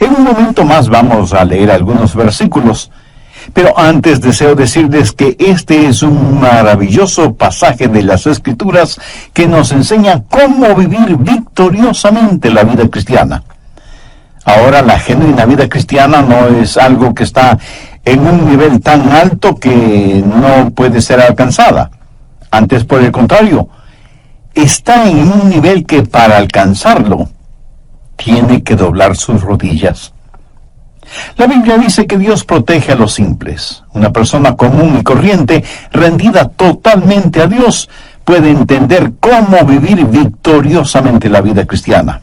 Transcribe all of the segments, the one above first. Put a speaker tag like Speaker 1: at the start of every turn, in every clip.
Speaker 1: En un momento más vamos a leer algunos versículos, pero antes deseo decirles que este es un maravilloso pasaje de las Escrituras que nos enseña cómo vivir victoriosamente la vida cristiana. Ahora, la genuina vida cristiana no es algo que está en un nivel tan alto que no puede ser alcanzada. Antes, por el contrario, está en un nivel que para alcanzarlo tiene que doblar sus rodillas. La Biblia dice que Dios protege a los simples. Una persona común y corriente, rendida totalmente a Dios, puede entender cómo vivir victoriosamente la vida cristiana.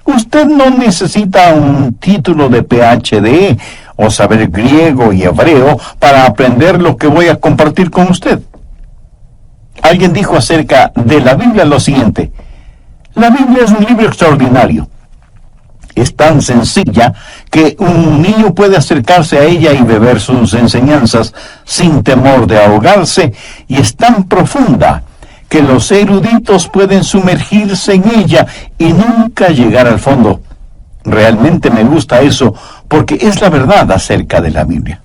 Speaker 1: Usted no necesita un título de PhD o saber griego y hebreo para aprender lo que voy a compartir con usted. Alguien dijo acerca de la Biblia lo siguiente: la Biblia es un libro extraordinario. Es tan sencilla que un niño puede acercarse a ella y beber sus enseñanzas sin temor de ahogarse, y es tan profunda que los eruditos pueden sumergirse en ella y nunca llegar al fondo. Realmente me gusta eso, porque es la verdad acerca de la Biblia.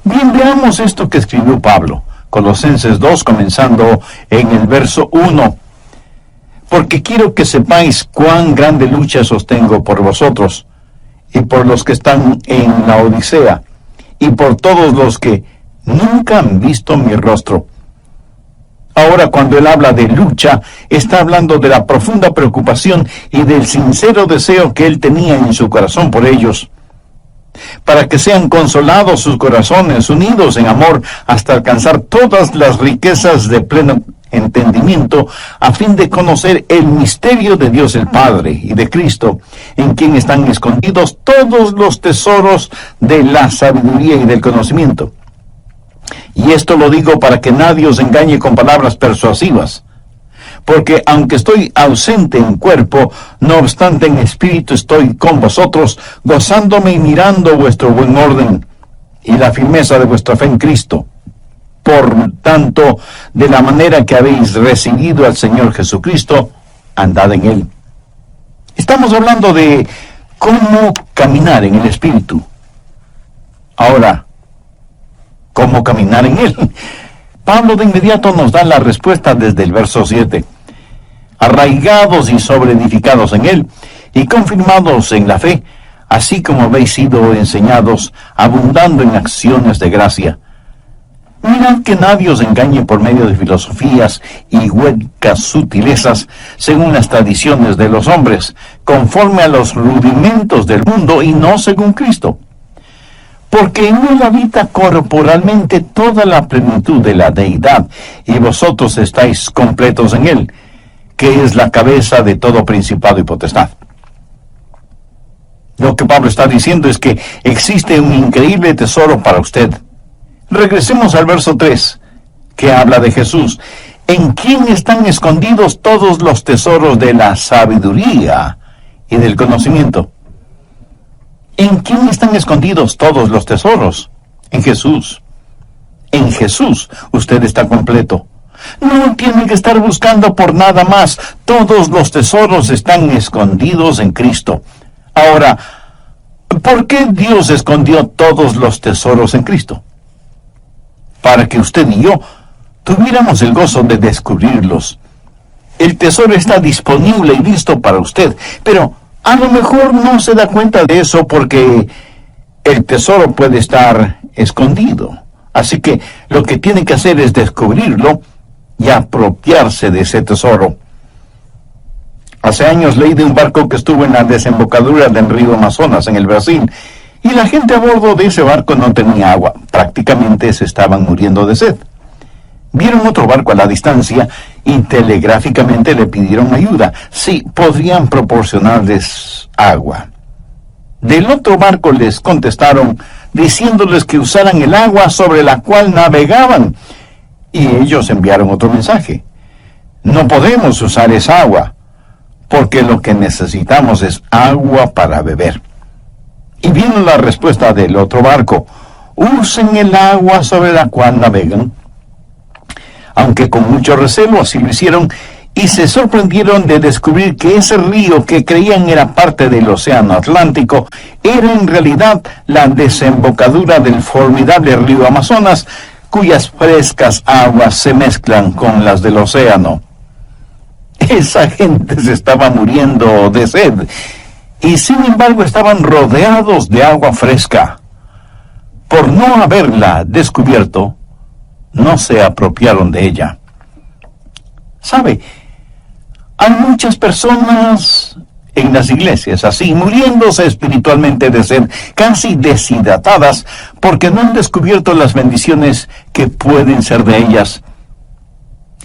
Speaker 1: Bien, veamos esto que escribió Pablo, Colosenses 2, comenzando en el verso 1. Porque quiero que sepáis cuán grande lucha sostengo por vosotros, y por los que están en la Odisea, y por todos los que nunca han visto mi rostro. Ahora, cuando él habla de lucha, está hablando de la profunda preocupación y del sincero deseo que él tenía en su corazón por ellos, para que sean consolados sus corazones, unidos en amor, hasta alcanzar todas las riquezas de pleno entendimiento, a fin de conocer el misterio de Dios el Padre y de Cristo, en quien están escondidos todos los tesoros de la sabiduría y del conocimiento. Y esto lo digo para que nadie os engañe con palabras persuasivas, porque aunque estoy ausente en cuerpo, no obstante en espíritu estoy con vosotros, gozándome y mirando vuestro buen orden y la firmeza de vuestra fe en Cristo. Por tanto, de la manera que habéis recibido al Señor Jesucristo, andad en Él. Estamos hablando de cómo caminar en el Espíritu. Ahora, ¿cómo caminar en Él? Pablo de inmediato nos da la respuesta desde el verso 7. Arraigados y sobreedificados en Él, y confirmados en la fe, así como habéis sido enseñados, abundando en acciones de gracia. Mirad que nadie os engañe por medio de filosofías y huecas sutilezas, según las tradiciones de los hombres, conforme a los rudimentos del mundo y no según Cristo. Porque en él habita corporalmente toda la plenitud de la deidad, y vosotros estáis completos en él, que es la cabeza de todo principado y potestad. Lo que Pablo está diciendo es que existe un increíble tesoro para usted. Regresemos al verso 3, que habla de Jesús, en quien están escondidos todos los tesoros de la sabiduría y del conocimiento. ¿En quién están escondidos todos los tesoros? En Jesús. En Jesús usted está completo. No tiene que estar buscando por nada más. Todos los tesoros están escondidos en Cristo. Ahora, ¿por qué Dios escondió todos los tesoros en Cristo? Para que usted y yo tuviéramos el gozo de descubrirlos. El tesoro está disponible y listo para usted, pero a lo mejor no se da cuenta de eso porque el tesoro puede estar escondido. Así que lo que tiene que hacer es descubrirlo y apropiarse de ese tesoro. Hace años leí de un barco que estuvo en la desembocadura del río Amazonas, en el Brasil, y la gente a bordo de ese barco no tenía agua. Prácticamente se estaban muriendo de sed. Vieron otro barco a la distancia y telegráficamente le pidieron ayuda. Sí, podrían proporcionarles agua. Del otro barco les contestaron diciéndoles que usaran el agua sobre la cual navegaban. Y ellos enviaron otro mensaje. No podemos usar esa agua, porque lo que necesitamos es agua para beber. Y vino la respuesta del otro barco: usen el agua sobre la cual navegan. Aunque con mucho recelo así lo hicieron, y se sorprendieron de descubrir que ese río que creían era parte del Océano Atlántico era en realidad la desembocadura del formidable río Amazonas, cuyas frescas aguas se mezclan con las del océano. Esa gente se estaba muriendo de sed, y sin embargo estaban rodeados de agua fresca. Por no haberla descubierto, no se apropiaron de ella. ¿Sabe? Hay muchas personas en las iglesias así, muriéndose espiritualmente de sed, casi deshidratadas, porque no han descubierto las bendiciones que pueden ser de ellas.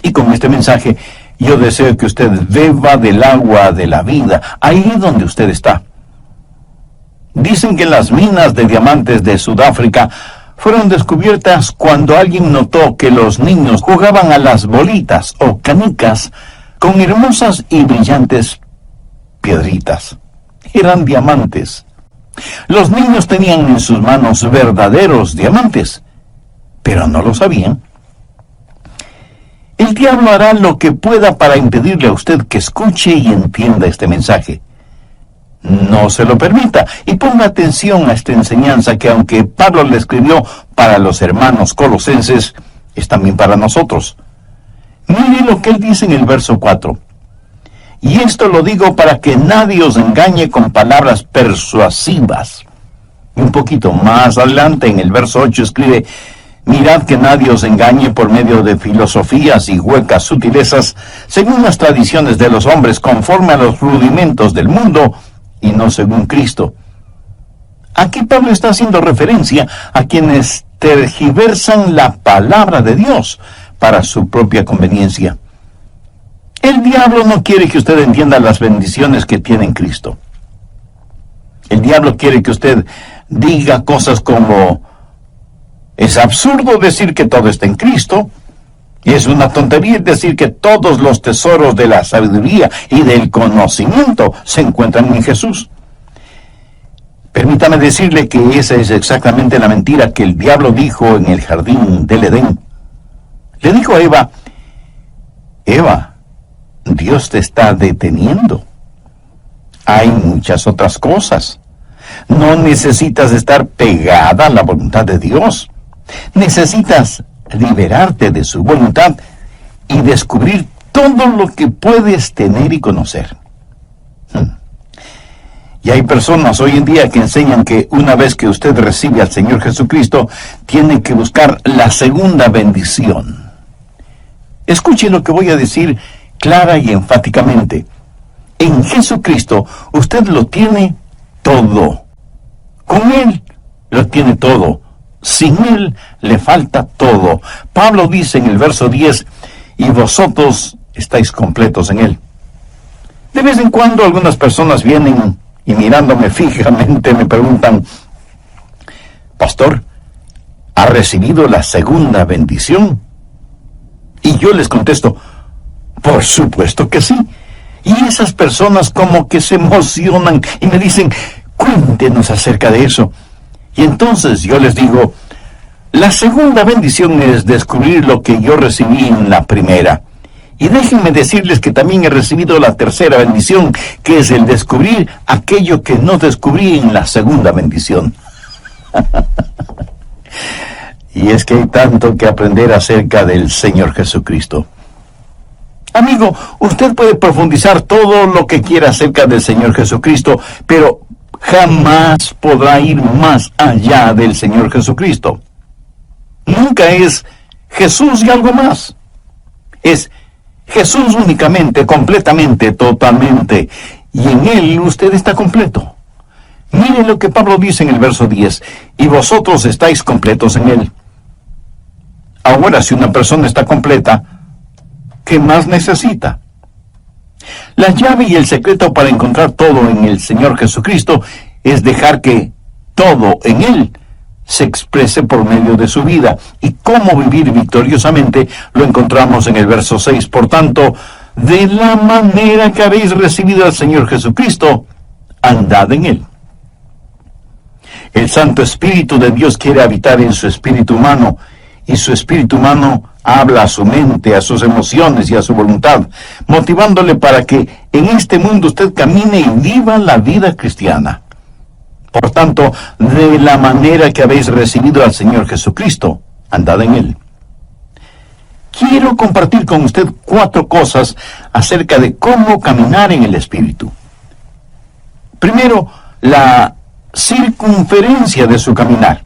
Speaker 1: Y con este mensaje, yo deseo que usted beba del agua de la vida, ahí donde usted está. Dicen que las minas de diamantes de Sudáfrica fueron descubiertas cuando alguien notó que los niños jugaban a las bolitas o canicas con hermosas y brillantes piedritas. Eran diamantes. Los niños tenían en sus manos verdaderos diamantes, pero no lo sabían. El diablo hará lo que pueda para impedirle a usted que escuche y entienda este mensaje. No se lo permita y ponga atención a esta enseñanza que, aunque Pablo le escribió para los hermanos colosenses, es también para nosotros. Mire lo que él dice en el verso 4. Y esto lo digo para que nadie os engañe con palabras persuasivas. Y un poquito más adelante, en el verso 8, escribe: mirad que nadie os engañe por medio de filosofías y huecas sutilezas, según las tradiciones de los hombres, conforme a los rudimentos del mundo, y no según Cristo. Aquí Pablo está haciendo referencia a quienes tergiversan la palabra de Dios para su propia conveniencia. El diablo no quiere que usted entienda las bendiciones que tiene en Cristo. El diablo quiere que usted diga cosas como: es absurdo decir que todo está en Cristo, y es una tontería decir que todos los tesoros de la sabiduría y del conocimiento se encuentran en Jesús. Permítame decirle que esa es exactamente la mentira que el diablo dijo en el jardín del Edén. Le dijo a Eva: Eva, Dios te está deteniendo. Hay muchas otras cosas. No necesitas estar pegada a la voluntad de Dios. Necesitas liberarte de su voluntad y descubrir todo lo que puedes tener y conocer. Y hay personas hoy en día que enseñan que una vez que usted recibe al Señor Jesucristo, tiene que buscar la segunda bendición. Escuche lo que voy a decir clara y enfáticamente. En Jesucristo usted lo tiene todo. Con Él lo tiene todo. Sin Él le falta todo. Pablo dice en el verso 10, y vosotros estáis completos en Él. De vez en cuando algunas personas vienen y mirándome fijamente me preguntan: Pastor, ¿ha recibido la segunda bendición? Y yo les contesto: por supuesto que sí. Y esas personas como que se emocionan y me dicen: cuéntenos acerca de eso. Y entonces yo les digo: la segunda bendición es descubrir lo que yo recibí en la primera. Y déjenme decirles que también he recibido la tercera bendición, que es el descubrir aquello que no descubrí en la segunda bendición. Y es que hay tanto que aprender acerca del Señor Jesucristo. Amigo, usted puede profundizar todo lo que quiera acerca del Señor Jesucristo, pero jamás podrá ir más allá del Señor Jesucristo. Nunca es Jesús y algo más. Es Jesús únicamente, completamente, totalmente. Y en Él usted está completo. Miren lo que Pablo dice en el verso 10. Y vosotros estáis completos en Él. Ahora, si una persona está completa, ¿qué más necesita? La llave y el secreto para encontrar todo en el Señor Jesucristo es dejar que todo en Él se exprese por medio de su vida. Y cómo vivir victoriosamente lo encontramos en el verso 6. Por tanto, de la manera que habéis recibido al Señor Jesucristo, andad en Él. El Santo Espíritu de Dios quiere habitar en su espíritu humano, y su espíritu humano habla a su mente, a sus emociones y a su voluntad, motivándole para que en este mundo usted camine y viva la vida cristiana. Por tanto, de la manera que habéis recibido al Señor Jesucristo, andad en Él. Quiero compartir con usted 4 cosas acerca de cómo caminar en el Espíritu. Primero, la circunferencia de su caminar.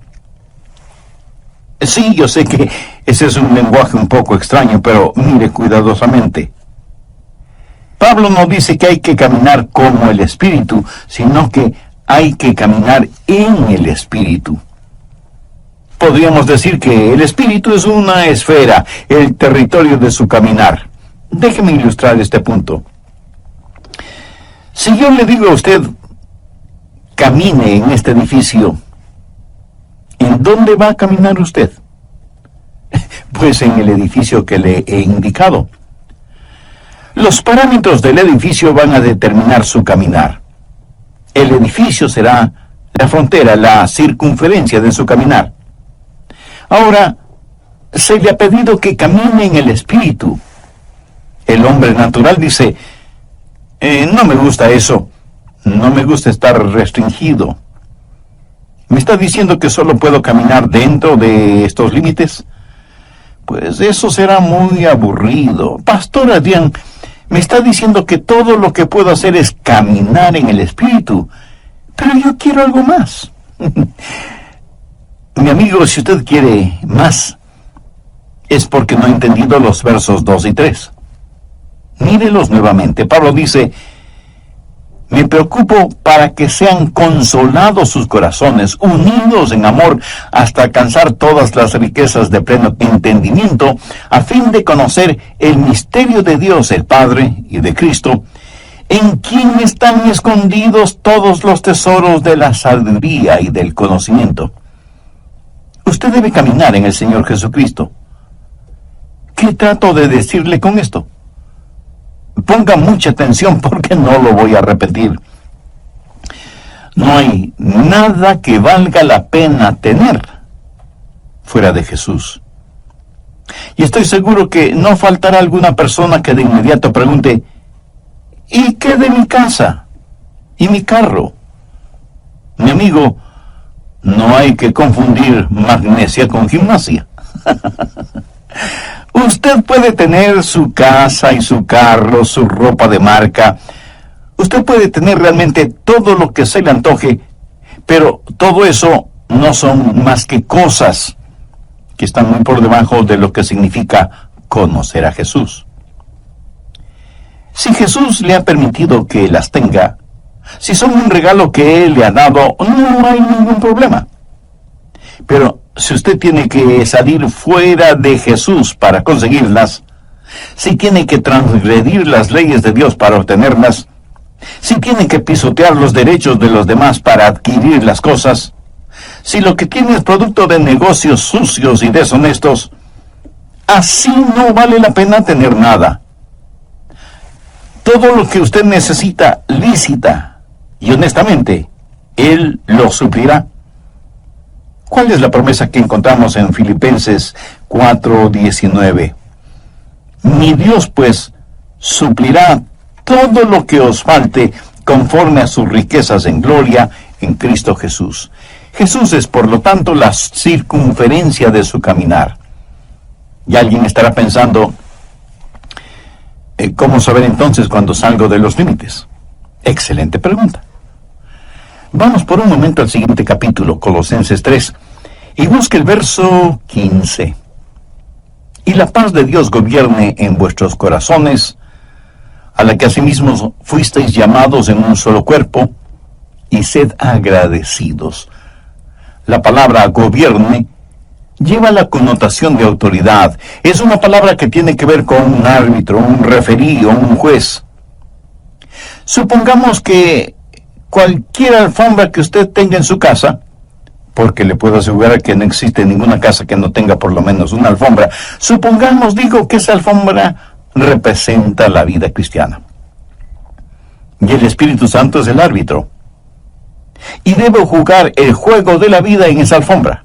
Speaker 1: Sí, yo sé que ese es un lenguaje un poco extraño, pero mire cuidadosamente. Pablo no dice que hay que caminar como el Espíritu, sino que hay que caminar en el Espíritu. Podríamos decir que el Espíritu es una esfera, el territorio de su caminar. Déjeme ilustrar este punto. Si yo le digo a usted, camine en este edificio, ¿en dónde va a caminar usted? Pues en el edificio que le he indicado. Los parámetros del edificio van a determinar su caminar. El edificio será la frontera, la circunferencia de su caminar. Ahora, se le ha pedido que camine en el Espíritu. El hombre natural dice, no me gusta eso, no me gusta estar restringido. ¿Me está diciendo que solo puedo caminar dentro de estos límites? Pues eso será muy aburrido. Pastor Adrián, me está diciendo que todo lo que puedo hacer es caminar en el Espíritu, pero yo quiero algo más. Mi amigo, si usted quiere más, es porque no ha entendido los versos 2 y 3. Mírelos nuevamente. Pablo dice, me preocupo para que sean consolados sus corazones, unidos en amor, hasta alcanzar todas las riquezas de pleno entendimiento, a fin de conocer el misterio de Dios, el Padre, y de Cristo, en quien están escondidos todos los tesoros de la sabiduría y del conocimiento. Usted debe caminar en el Señor Jesucristo. ¿Qué trato de decirle con esto? Ponga mucha atención porque no lo voy a repetir. No hay nada que valga la pena tener fuera de Jesús. Y estoy seguro que no faltará alguna persona que de inmediato pregunte, ¿y qué de mi casa? ¿Y mi carro? Mi amigo, no hay que confundir magnesia con gimnasia. Usted puede tener su casa y su carro, su ropa de marca. Usted puede tener realmente todo lo que se le antoje, pero todo eso no son más que cosas que están muy por debajo de lo que significa conocer a Jesús. Si Jesús le ha permitido que las tenga, si son un regalo que Él le ha dado, no hay ningún problema. Pero si usted tiene que salir fuera de Jesús para conseguirlas, si tiene que transgredir las leyes de Dios para obtenerlas, si tiene que pisotear los derechos de los demás para adquirir las cosas, si lo que tiene es producto de negocios sucios y deshonestos, así no vale la pena tener nada. Todo lo que usted necesita lícita y honestamente, Él lo suplirá. ¿Cuál es la promesa que encontramos en Filipenses 4:19? Mi Dios, pues, suplirá todo lo que os falte conforme a sus riquezas en gloria en Cristo Jesús. Jesús es, por lo tanto, la circunferencia de su caminar. Y alguien estará pensando, ¿cómo saber entonces cuando salgo de los límites? Excelente pregunta. Vamos por un momento al siguiente capítulo, Colosenses 3, y busque el verso 15. Y la paz de Dios gobierne en vuestros corazones, a la que asimismo fuisteis llamados en un solo cuerpo, y sed agradecidos. La palabra gobierne lleva la connotación de autoridad. Es una palabra que tiene que ver con un árbitro, un referí o un juez. Supongamos que cualquier alfombra que usted tenga en su casa, porque le puedo asegurar que no existe ninguna casa que no tenga por lo menos una alfombra, supongamos, digo, que esa alfombra representa la vida cristiana. Y el Espíritu Santo es el árbitro. Y debo jugar el juego de la vida en esa alfombra.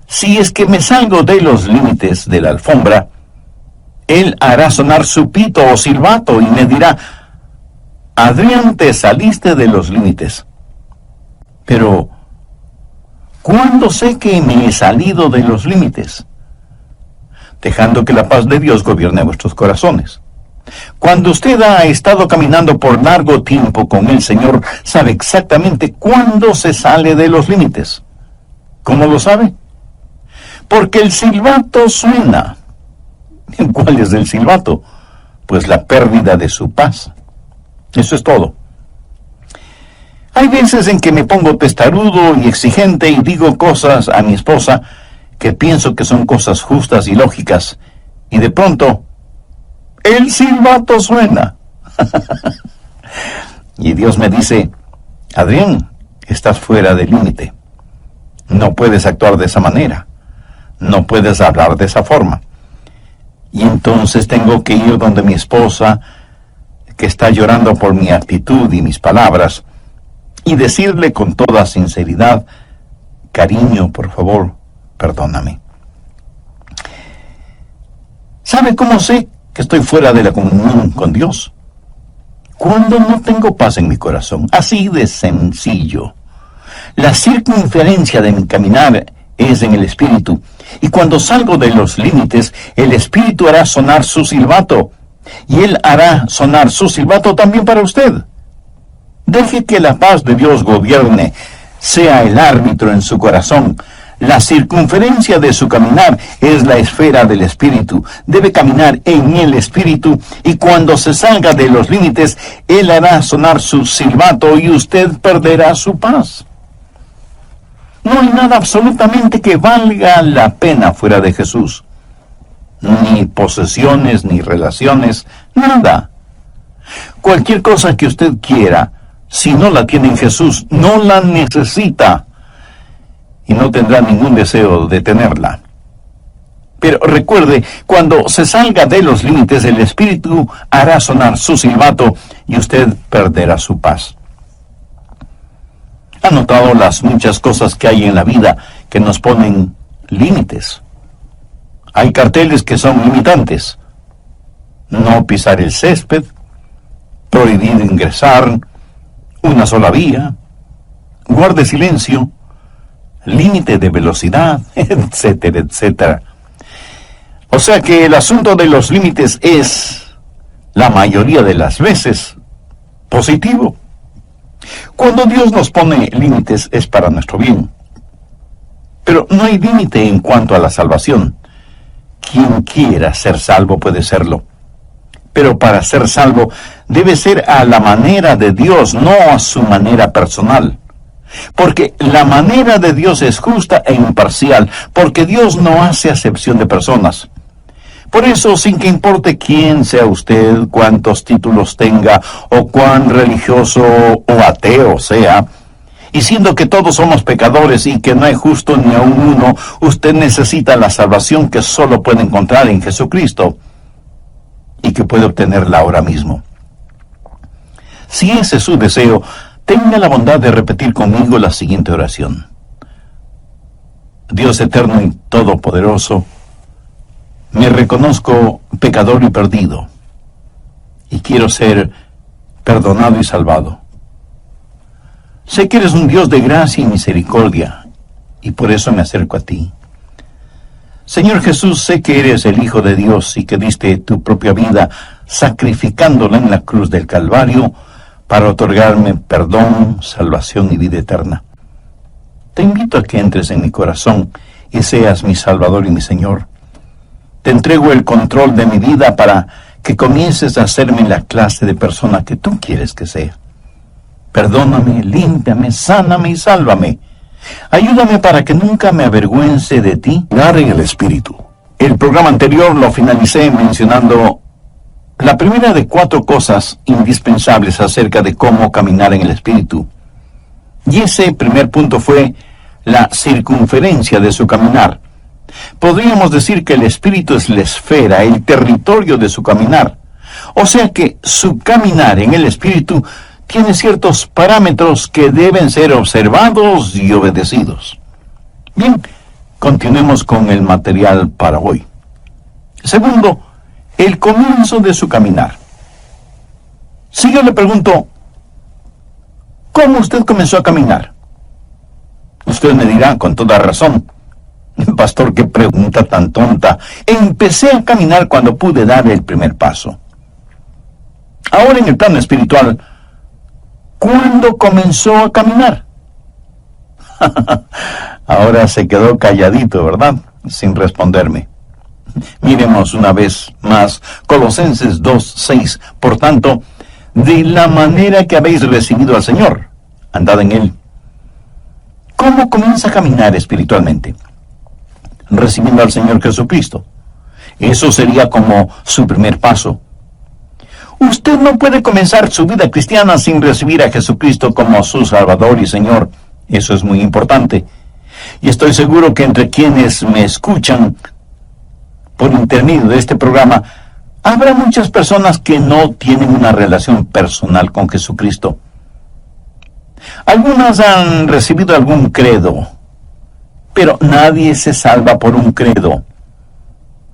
Speaker 1: Si es que me salgo de los límites de la alfombra, Él hará sonar su pito o silbato y me dirá: Adrián, te saliste de los límites. Pero, ¿cuándo sé que me he salido de los límites? Dejando que la paz de Dios gobierne vuestros corazones. Cuando usted ha estado caminando por largo tiempo con el Señor, sabe exactamente cuándo se sale de los límites. ¿Cómo lo sabe? Porque el silbato suena. ¿Cuál es el silbato? Pues la pérdida de su paz. Eso es todo. Hay veces en que me pongo testarudo y exigente y digo cosas a mi esposa que pienso que son cosas justas y lógicas, y de pronto el silbato suena. Y Dios me dice: Adrián, estás fuera del límite. No puedes actuar de esa manera. No puedes hablar de esa forma. Y entonces tengo que ir donde mi esposa, que está llorando por mi actitud y mis palabras, y decirle con toda sinceridad: cariño, por favor, perdóname. ¿Sabe cómo sé que estoy fuera de la comunión con Dios? Cuando no tengo paz en mi corazón. Así de sencillo. La circunferencia de mi caminar es en el Espíritu, y cuando salgo de los límites, el Espíritu hará sonar su silbato, y Él hará sonar su silbato también para usted. Deje que la paz de Dios gobierne, sea el árbitro en su corazón. La circunferencia de su caminar es la esfera del Espíritu. Debe caminar en el Espíritu, y cuando se salga de los límites, Él hará sonar su silbato y usted perderá su paz. No hay nada absolutamente que valga la pena fuera de Jesús. Ni posesiones, ni relaciones, nada. Cualquier cosa que usted quiera, si no la tiene en Jesús, no la necesita, y no tendrá ningún deseo de tenerla. Pero recuerde, cuando se salga de los límites, el Espíritu hará sonar su silbato y usted perderá su paz. ¿Ha notado las muchas cosas que hay en la vida que nos ponen límites? Hay carteles que son limitantes. No pisar el césped, prohibido ingresar, una sola vía, guarde silencio, límite de velocidad, etcétera, etcétera. O sea que el asunto de los límites es, la mayoría de las veces, positivo. Cuando Dios nos pone límites es para nuestro bien. Pero no hay límite en cuanto a la salvación. Quien quiera ser salvo puede serlo. Pero para ser salvo debe ser a la manera de Dios, no a su manera personal. Porque la manera de Dios es justa e imparcial, porque Dios no hace acepción de personas. Por eso, sin que importe quién sea usted, cuántos títulos tenga, o cuán religioso o ateo sea, y siendo que todos somos pecadores y que no hay justo ni aun uno, usted necesita la salvación que solo puede encontrar en Jesucristo, y que puede obtenerla ahora mismo. Si ese es su deseo, tenga la bondad de repetir conmigo la siguiente oración. Dios eterno y todopoderoso, me reconozco pecador y perdido, y quiero ser perdonado y salvado. Sé que eres un Dios de gracia y misericordia, y por eso me acerco a ti. Señor Jesús, sé que eres el Hijo de Dios y que diste tu propia vida sacrificándola en la cruz del Calvario para otorgarme perdón, salvación y vida eterna. Te invito a que entres en mi corazón y seas mi Salvador y mi Señor. Te entrego el control de mi vida para que comiences a hacerme la clase de persona que tú quieres que sea. Perdóname, límpiame, sáname y sálvame. Ayúdame para que nunca me avergüence de ti. Caminar en el Espíritu. El programa anterior lo finalicé mencionando la primera de 4 cosas indispensables acerca de cómo caminar en el Espíritu. Y ese primer punto fue la circunferencia de su caminar. Podríamos decir que el Espíritu es la esfera, el territorio de su caminar. O sea que su caminar en el Espíritu tiene ciertos parámetros que deben ser observados y obedecidos. Bien, Continuemos con el material para hoy. Segundo, el comienzo de su caminar. Si yo le pregunto, ¿cómo usted comenzó a caminar? Usted me dirá con toda razón, pastor, qué pregunta tan tonta. Empecé a caminar cuando pude dar el primer paso. Ahora en el plano espiritual, ¿cuándo comenzó a caminar? Ahora se quedó calladito, ¿verdad? Sin responderme. Miremos una vez más Colosenses 2:6. Por tanto, de la manera que habéis recibido al Señor, andad en Él. ¿Cómo comienza a caminar espiritualmente? Recibiendo al Señor Jesucristo. Eso sería como su primer paso. Usted no puede comenzar su vida cristiana sin recibir a Jesucristo como su Salvador y Señor. Eso es muy importante. Y estoy seguro que entre quienes me escuchan por intermedio de este programa, habrá muchas personas que no tienen una relación personal con Jesucristo. Algunas han recibido algún credo, pero nadie se salva por un credo.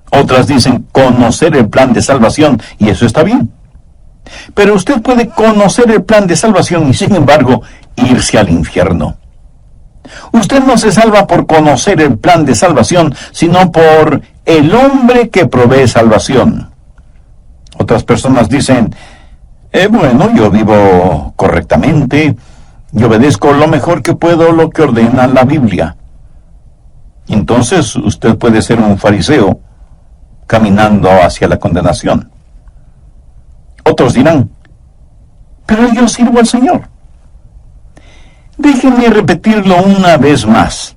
Speaker 1: Otras dicen conocer el plan de salvación, y eso está bien. Pero usted puede conocer el plan de salvación y, sin embargo, irse al infierno. Usted no se salva por conocer el plan de salvación, sino por el hombre que provee salvación. Otras personas dicen, bueno, yo vivo correctamente, yo obedezco lo mejor que puedo lo que ordena la Biblia. Entonces usted puede ser un fariseo caminando hacia la condenación. Otros dirán, pero yo sirvo al Señor. Déjenme repetirlo una vez más.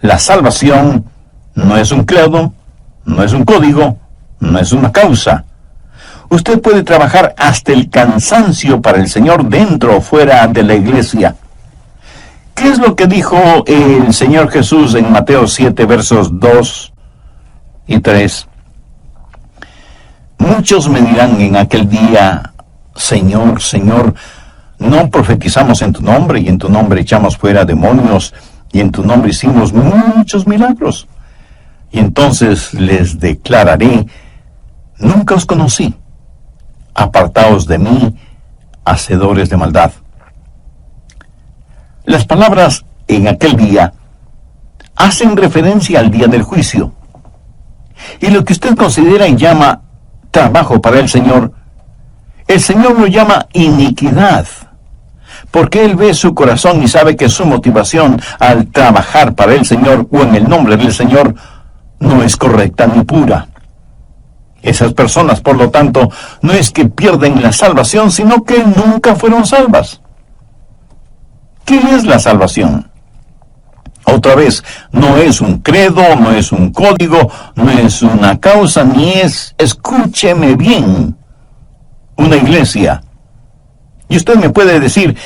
Speaker 1: La salvación no es un credo, no es un código, no es una causa. Usted puede trabajar hasta el cansancio para el Señor dentro o fuera de la iglesia. ¿Qué es lo que dijo el Señor Jesús en Mateo 7, versos 2 y 3? Muchos me dirán en aquel día, Señor, Señor, ¿no profetizamos en tu nombre, y en tu nombre echamos fuera demonios, y en tu nombre hicimos muchos milagros? Y entonces les declararé, nunca os conocí, apartaos de mí, hacedores de maldad. Las palabras en aquel día hacen referencia al día del juicio. Y lo que usted considera y llama trabajo para el Señor lo llama iniquidad, porque Él ve su corazón y sabe que su motivación al trabajar para el Señor o en el nombre del Señor no es correcta ni pura. Esas personas, por lo tanto, no es que pierden la salvación, sino que nunca fueron salvas. ¿Qué es la salvación? Otra vez, no es un credo, no es un código, no es una causa, ni es, escúcheme bien, una iglesia. Y usted me puede decir,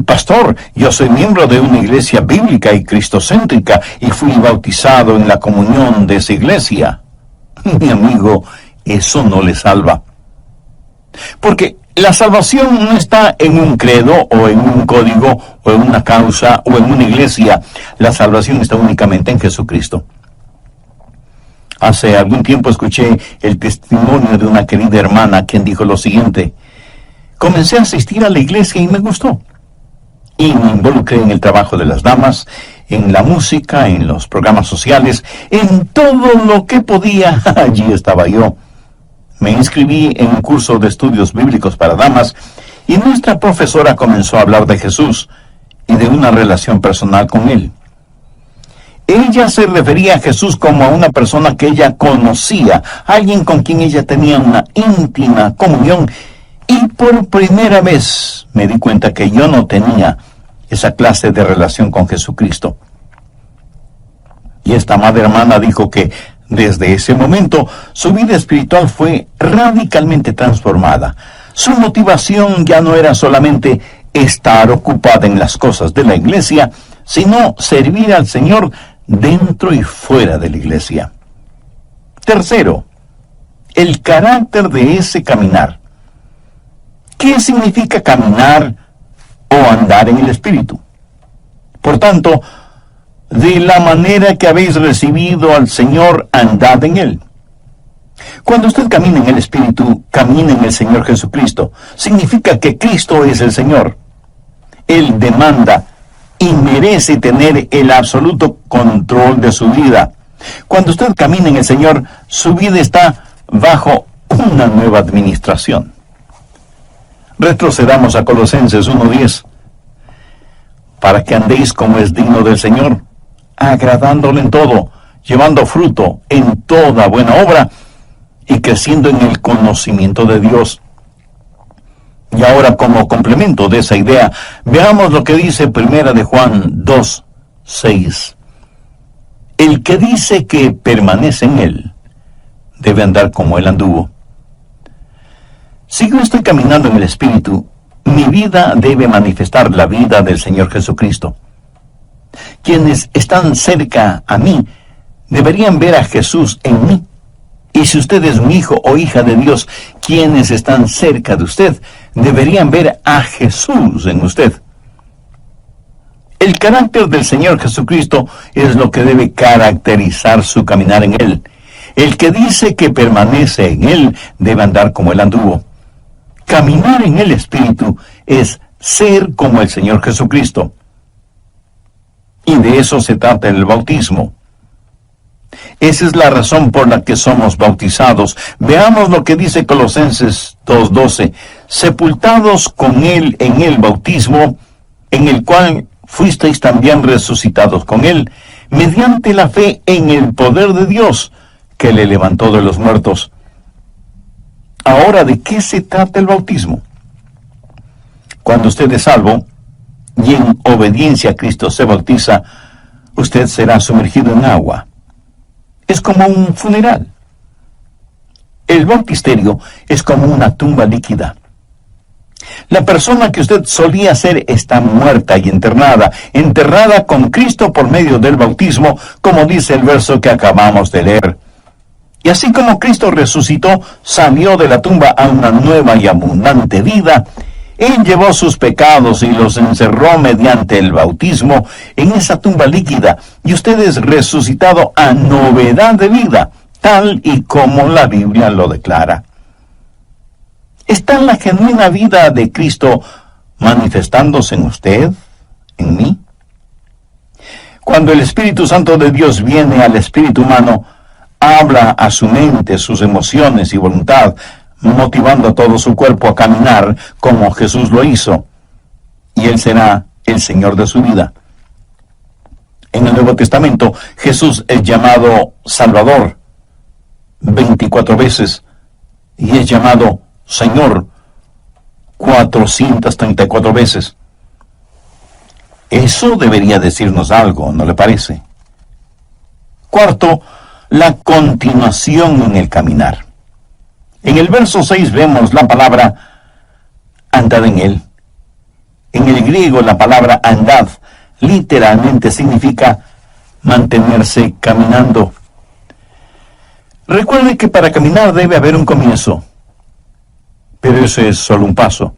Speaker 1: pastor, yo soy miembro de una iglesia bíblica y cristocéntrica y fui bautizado en la comunión de esa iglesia. Mi amigo, eso no le salva. Porque la salvación no está en un credo o en un código o en una causa o en una iglesia. La salvación está únicamente en Jesucristo. Hace algún tiempo escuché el testimonio de una querida hermana quien dijo lo siguiente: comencé a asistir a la iglesia y me gustó. Y me involucré en el trabajo de las damas, en la música, en los programas sociales, en todo lo que podía. Allí estaba yo. Me inscribí en un curso de estudios bíblicos para damas y nuestra profesora comenzó a hablar de Jesús y de una relación personal con Él. Ella se refería a Jesús como a una persona que ella conocía, alguien con quien ella tenía una íntima comunión, y por primera vez me di cuenta que yo no tenía esa clase de relación con Jesucristo. Y esta madre hermana dijo que desde ese momento su vida espiritual fue radicalmente transformada. Su motivación ya no era solamente estar ocupada en las cosas de la iglesia, sino servir al Señor dentro y fuera de la iglesia. Tercero, el carácter de ese caminar. ¿Qué significa caminar o andar en el Espíritu? Por tanto, de la manera que habéis recibido al Señor, andad en Él. Cuando usted camina en el Espíritu, camina en el Señor Jesucristo. Significa que Cristo es el Señor. Él demanda y merece tener el absoluto control de su vida. Cuando usted camina en el Señor, su vida está bajo una nueva administración. Retrocedamos a Colosenses 1:10. Para que andéis como es digno del Señor, agradándole en todo, llevando fruto en toda buena obra y creciendo en el conocimiento de Dios. Y ahora, como complemento de esa idea, veamos lo que dice 1 de Juan 2:6. El que dice que permanece en Él, debe andar como Él anduvo. Si yo estoy caminando en el Espíritu, mi vida debe manifestar la vida del Señor Jesucristo. Quienes están cerca a mí deberían ver a Jesús en mí. Y si usted es un hijo o hija de Dios, quienes están cerca de usted deberían ver a Jesús en usted. El carácter del Señor Jesucristo es lo que debe caracterizar su caminar en Él. El que dice que permanece en Él debe andar como Él anduvo. Caminar en el Espíritu es ser como el Señor Jesucristo. Y de eso se trata el bautismo. Esa es la razón por la que somos bautizados. Veamos lo que dice Colosenses 2:12. Sepultados con Él en el bautismo, en el cual fuisteis también resucitados con Él, mediante la fe en el poder de Dios, que le levantó de los muertos. Ahora, ¿de qué se trata el bautismo? Cuando usted es salvo y en obediencia a Cristo se bautiza, usted será sumergido en agua. Es como un funeral. El bautisterio es como una tumba líquida. La persona que usted solía ser está muerta y enterrada con Cristo por medio del bautismo, como dice el verso que acabamos de leer. Y así como Cristo resucitó, salió de la tumba a una nueva y abundante vida, Él llevó sus pecados y los encerró mediante el bautismo en esa tumba líquida, y usted es resucitado a novedad de vida, tal y como la Biblia lo declara. ¿Está la genuina vida de Cristo manifestándose en usted, en mí? Cuando el Espíritu Santo de Dios viene al espíritu humano, habla a su mente, sus emociones y voluntad, motivando a todo su cuerpo a caminar como Jesús lo hizo, y Él será el Señor de su vida. En el Nuevo Testamento, Jesús es llamado Salvador 24 veces, y es llamado Señor 434 veces. Eso debería decirnos algo, ¿no le parece? Cuarto, la continuación en el caminar. En el verso 6 vemos la palabra andad en Él. En el griego la palabra andad literalmente significa mantenerse caminando. Recuerde que para caminar debe haber un comienzo, pero eso es solo un paso.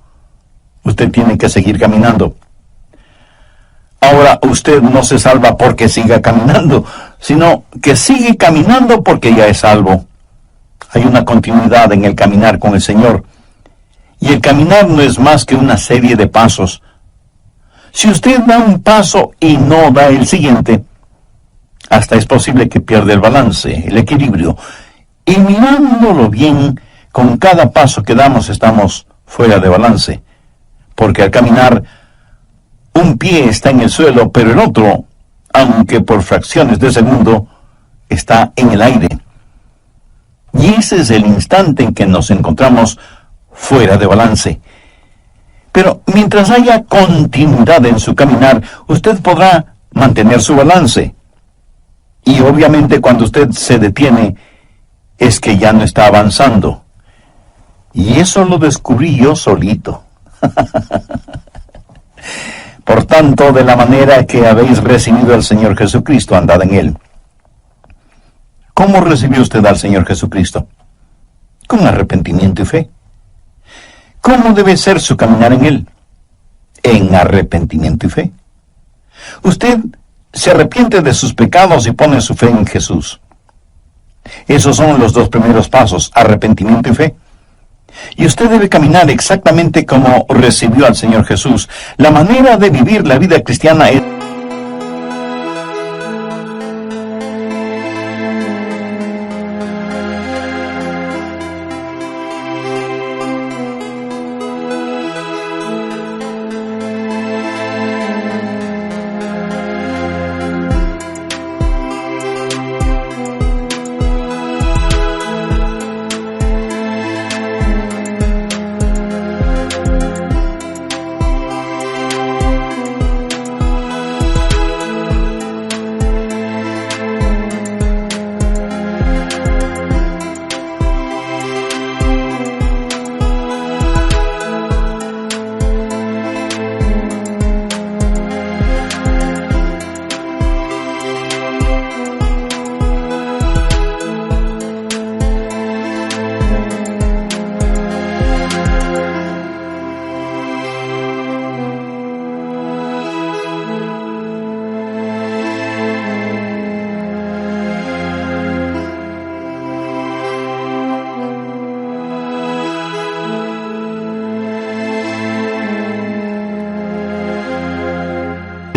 Speaker 1: Usted tiene que seguir caminando. Ahora, usted no se salva porque siga caminando, sino que sigue caminando porque ya es salvo. Hay una continuidad en el caminar con el Señor. Y el caminar no es más que una serie de pasos. Si usted da un paso y no da el siguiente, hasta es posible que pierda el balance, el equilibrio. Y mirándolo bien, con cada paso que damos estamos fuera de balance. Porque al caminar, un pie está en el suelo, pero el otro, aunque por fracciones de segundo, está en el aire. Y ese es el instante en que nos encontramos fuera de balance. Pero mientras haya continuidad en su caminar, usted podrá mantener su balance. Y obviamente cuando usted se detiene, es que ya no está avanzando. Y eso lo descubrí yo solito. Por tanto, de la manera que habéis recibido al Señor Jesucristo, andad en Él. ¿Cómo recibió usted al Señor Jesucristo? Con arrepentimiento y fe. ¿Cómo debe ser su caminar en Él? En arrepentimiento y fe. Usted se arrepiente de sus pecados y pone su fe en Jesús. Esos son los dos primeros pasos, arrepentimiento y fe. Y usted debe caminar exactamente como recibió al Señor Jesús. La manera de vivir la vida cristiana es...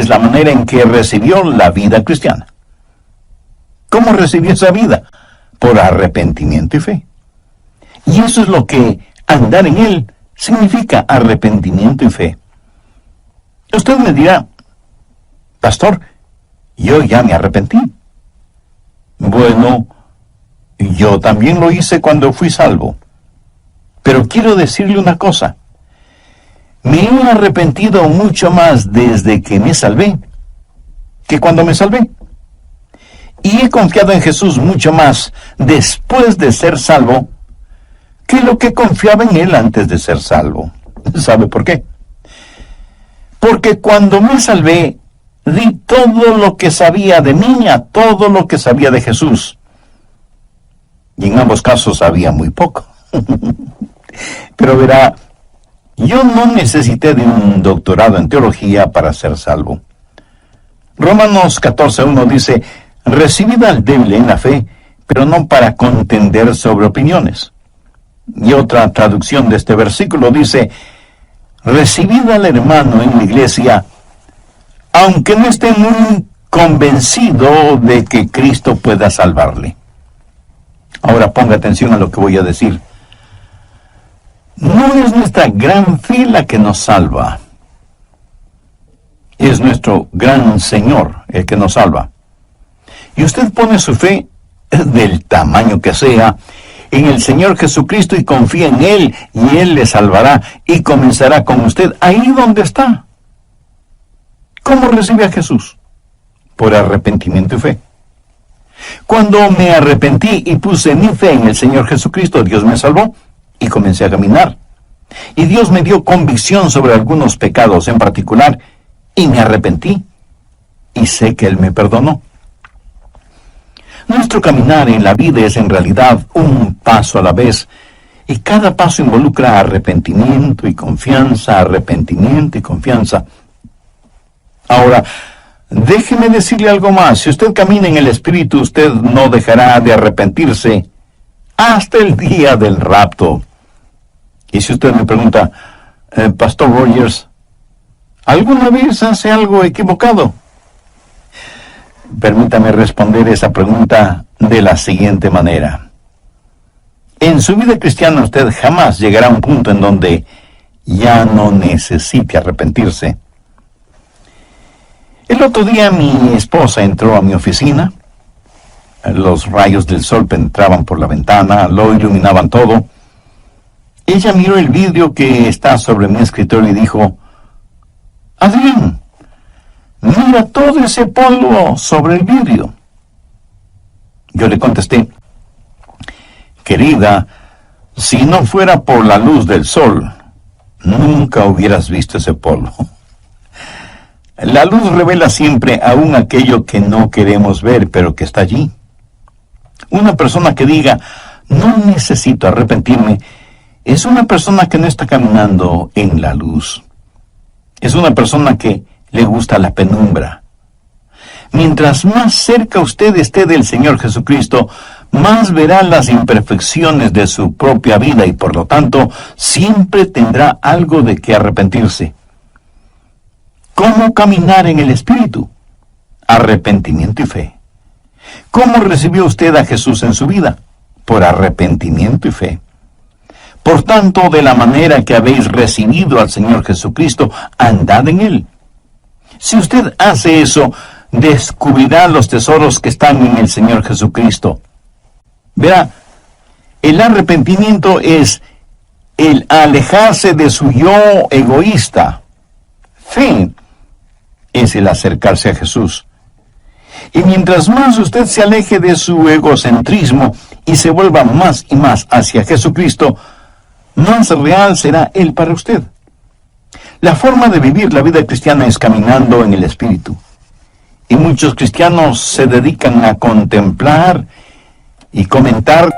Speaker 1: la manera en que recibió la vida cristiana. ¿Cómo recibió esa vida? Por arrepentimiento y fe. Y eso es lo que andar en Él significa, arrepentimiento y fe. Usted me dirá, pastor, yo ya me arrepentí. Bueno, yo también lo hice cuando fui salvo. Pero quiero decirle una cosa. Me he arrepentido mucho más desde que me salvé que cuando me salvé. Y he confiado en Jesús mucho más después de ser salvo que lo que confiaba en Él antes de ser salvo. ¿Sabe por qué? Porque cuando me salvé, di todo lo que sabía de mí a todo lo que sabía de Jesús. Y en ambos casos sabía muy poco. Pero verá, yo no necesité de un doctorado en teología para ser salvo. Romanos 14:1 dice, recibid al débil en la fe, pero no para contender sobre opiniones. Y otra traducción de este versículo dice, recibid al hermano en la iglesia, aunque no esté muy convencido de que Cristo pueda salvarle. Ahora ponga atención a lo que voy a decir. No es nuestra gran fe la que nos salva. Es nuestro gran Señor el que nos salva. Y usted pone su fe, del tamaño que sea, en el Señor Jesucristo y confía en Él, y Él le salvará y comenzará con usted ahí donde está. ¿Cómo recibe a Jesús? Por arrepentimiento y fe. Cuando me arrepentí y puse mi fe en el Señor Jesucristo, Dios me salvó y comencé a caminar. Y Dios me dio convicción sobre algunos pecados en particular y me arrepentí y sé que Él me perdonó. Nuestro caminar en la vida es en realidad un paso a la vez y cada paso involucra arrepentimiento y confianza, arrepentimiento y confianza. Ahora, déjeme decirle algo más. Si usted camina en el Espíritu, usted no dejará de arrepentirse hasta el día del rapto. Y si usted me pregunta, Pastor Rogers, ¿alguna vez hace algo equivocado? Permítame responder esa pregunta de la siguiente manera. En su vida cristiana usted jamás llegará a un punto en donde ya no necesite arrepentirse. El otro día mi esposa entró a mi oficina. Los rayos del sol penetraban por la ventana, lo iluminaban todo. Ella miró el vidrio que está sobre mi escritorio y dijo, Adrián, mira todo ese polvo sobre el vidrio. Yo le contesté, querida, si no fuera por la luz del sol, nunca hubieras visto ese polvo. La luz revela siempre aún aquello que no queremos ver, pero que está allí. Una persona que diga, no necesito arrepentirme, es una persona que no está caminando en la luz. Es una persona que le gusta la penumbra. Mientras más cerca usted esté del Señor Jesucristo, más verá las imperfecciones de su propia vida y por lo tanto siempre tendrá algo de que arrepentirse. ¿Cómo caminar en el Espíritu? Arrepentimiento y fe. ¿Cómo recibió usted a Jesús en su vida? Por arrepentimiento y fe. Por tanto, de la manera que habéis recibido al Señor Jesucristo, andad en Él. Si usted hace eso, descubrirá los tesoros que están en el Señor Jesucristo. Verá, el arrepentimiento es el alejarse de su yo egoísta. Fe es el acercarse a Jesús. Y mientras más usted se aleje de su egocentrismo y se vuelva más y más hacia Jesucristo, más real será Él para usted. La forma de vivir la vida cristiana es caminando en el Espíritu. Y muchos cristianos se dedican a contemplar y comentar.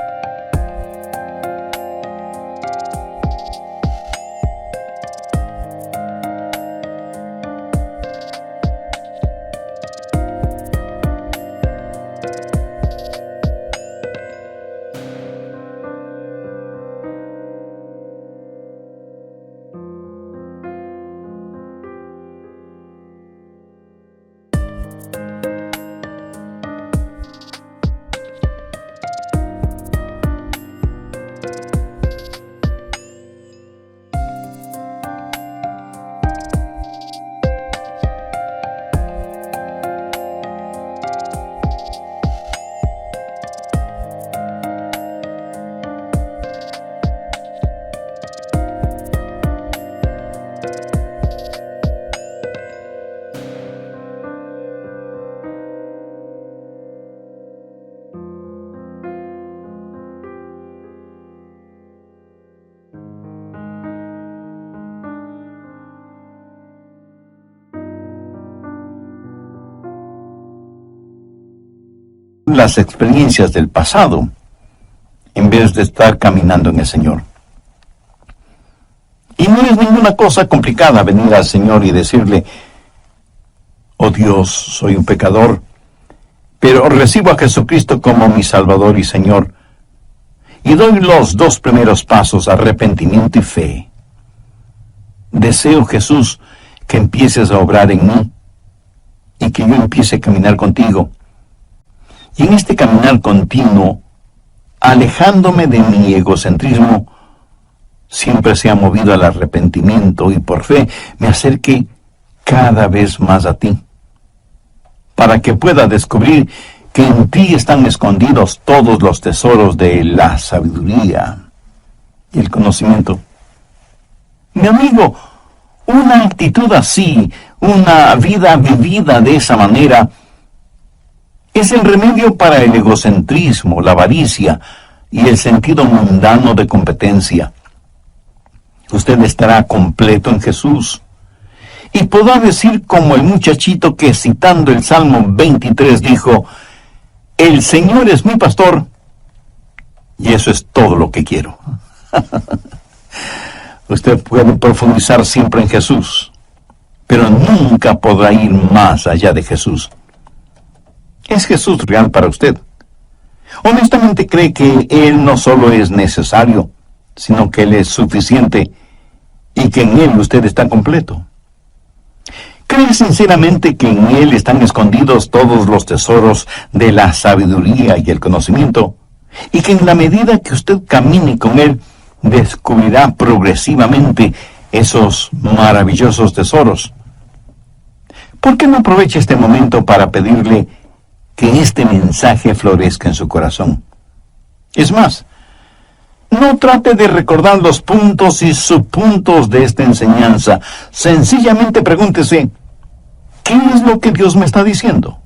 Speaker 1: Las experiencias del pasado, en vez de estar caminando en el Señor. Y no es ninguna cosa complicada venir al Señor y decirle: oh Dios, soy un pecador, pero recibo a Jesucristo como mi Salvador y Señor, y doy los 2 primeros pasos, arrepentimiento y fe. Deseo, Jesús, que empieces a obrar en mí, y que yo empiece a caminar contigo. Y en este caminar continuo, alejándome de mi egocentrismo, siempre sea movido al arrepentimiento y por fe me acerque cada vez más a ti, para que pueda descubrir que en ti están escondidos todos los tesoros de la sabiduría y el conocimiento. Mi amigo, una actitud así, una vida vivida de esa manera, es el remedio para el egocentrismo, la avaricia y el sentido mundano de competencia. Usted estará completo en Jesús y podrá decir como el muchachito que, citando el Salmo 23, dijo: el Señor es mi pastor y eso es todo lo que quiero. Usted puede profundizar siempre en Jesús, pero nunca podrá ir más allá de Jesús. ¿Es Jesús real para usted? ¿Honestamente cree que Él no solo es necesario, sino que Él es suficiente y que en Él usted está completo? ¿Cree sinceramente que en Él están escondidos todos los tesoros de la sabiduría y el conocimiento? Y que en la medida que usted camine con Él, descubrirá progresivamente esos maravillosos tesoros. ¿Por qué no aprovecha este momento para pedirle que este mensaje florezca en su corazón? Es más, no trate de recordar los puntos y subpuntos de esta enseñanza. Sencillamente pregúntese: ¿qué es lo que Dios me está diciendo?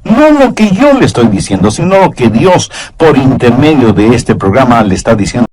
Speaker 1: No lo que yo le estoy diciendo, sino lo que Dios, por intermedio de este programa, le está diciendo.